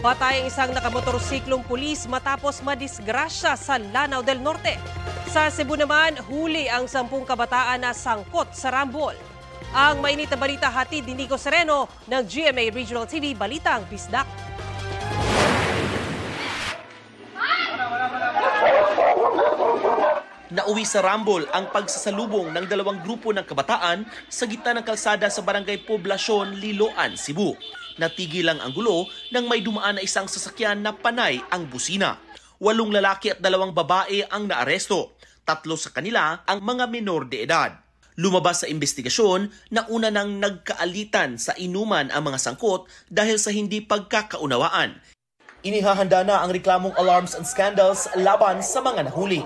Patay ang isang nakamotorsiklong pulis matapos madisgrasya sa Lanao del Norte. Sa Cebu naman, huli ang 10 kabataan na sangkot sa rambol. Ang mainit na balita hatid ni Nico Sereno ng GMA Regional TV Balitang Bisdak. Nauwi sa rambol ang pagsasalubong ng dalawang grupo ng kabataan sa gitna ng kalsada sa barangay Poblasyon, Liloan, Cebu. Natigil lang ang gulo nang may dumaan na isang sasakyan na panay ang busina. 8 lalaki at 2 babae ang naaresto. 3 sa kanila ang mga menor de edad. Lumabas sa investigasyon na una nang nagkaalitan sa inuman ang mga sangkot dahil sa hindi pagkakaunawaan. Inihahanda na ang reklamong alarms and scandals laban sa mga nahuli.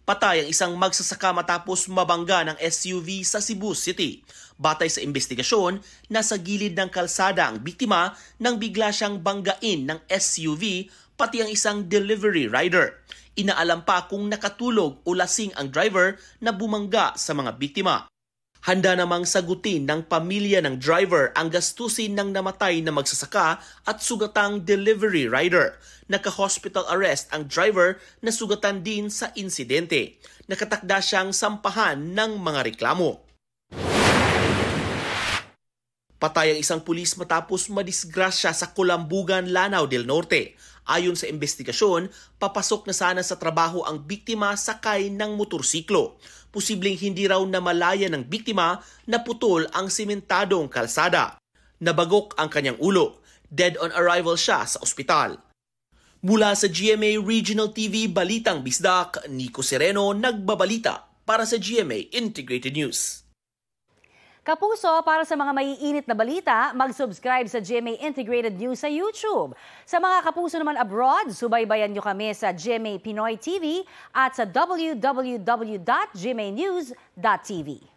Patay ang isang magsasaka matapos mabangga ng SUV sa Cebu City. Batay sa investigasyon, nasa gilid ng kalsada ang biktima nang bigla siyang banggain ng SUV pati ang isang delivery rider. Inaalam pa kung nakatulog o lasing ang driver na bumangga sa mga biktima. Handa namang sagutin ng pamilya ng driver ang gastusin ng namatay na magsasaka at sugatang delivery rider. Naka-hospital arrest ang driver na sugatan din sa insidente. Nakatakda siyang sampahan ng mga reklamo. Patay ang isang pulis matapos madisgrasya sa Kulambugan, Lanao del Norte. Ayon sa investigasyon, papasok na sana sa trabaho ang biktima sakay ng motorsiklo. Posibleng hindi raw namalaya ng biktima na putol ang simentadong kalsada. Nabagok ang kanyang ulo. Dead on arrival siya sa ospital. Mula sa GMA Regional TV Balitang Bisdak, Nico Sereno nagbabalita para sa GMA Integrated News. Kapuso, para sa mga maiinit na balita, mag-subscribe sa GMA Integrated News sa YouTube. Sa mga kapuso naman abroad, subaybayan nyo kami sa GMA Pinoy TV at sa www.gmanews.tv.